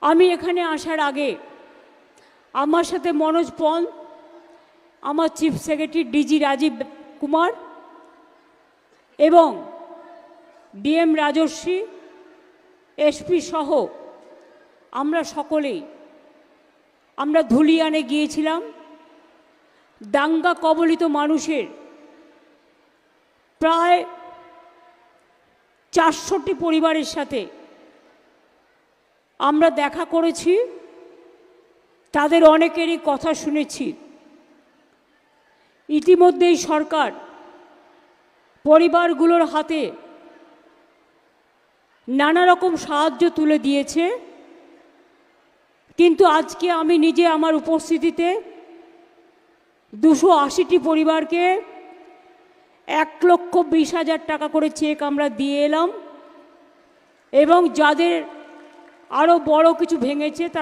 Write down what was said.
আমি এখানে আসার আগে আমার সাথে মনোজ পন, আমার chief secretary DG Rajeev Kumar এবং ডিএম রাজশ্রী, এসপি সহ আমরা সকলেই ধুলিয়ানে গিয়েছিলাম। দাঙ্গা কবলিত মানুষের প্রায় 400টি পরিবারের সাথে আমরা দেখা করেছি, তাদের অনেকেরই কথা শুনেছি। ইতিমধ্যেই সরকার পরিবারগুলোর হাতে নানা রকম সাহায্য তুলে দিয়েছে, কিন্তু আজকে আমি নিজে আমার উপস্থিতিতে 280টি পরিবারকে 1,20,000 টাকা করে চেক আমরা দিয়ে এলাম এবং যাদের আরও বড় কিছু ভেঙেছে তারা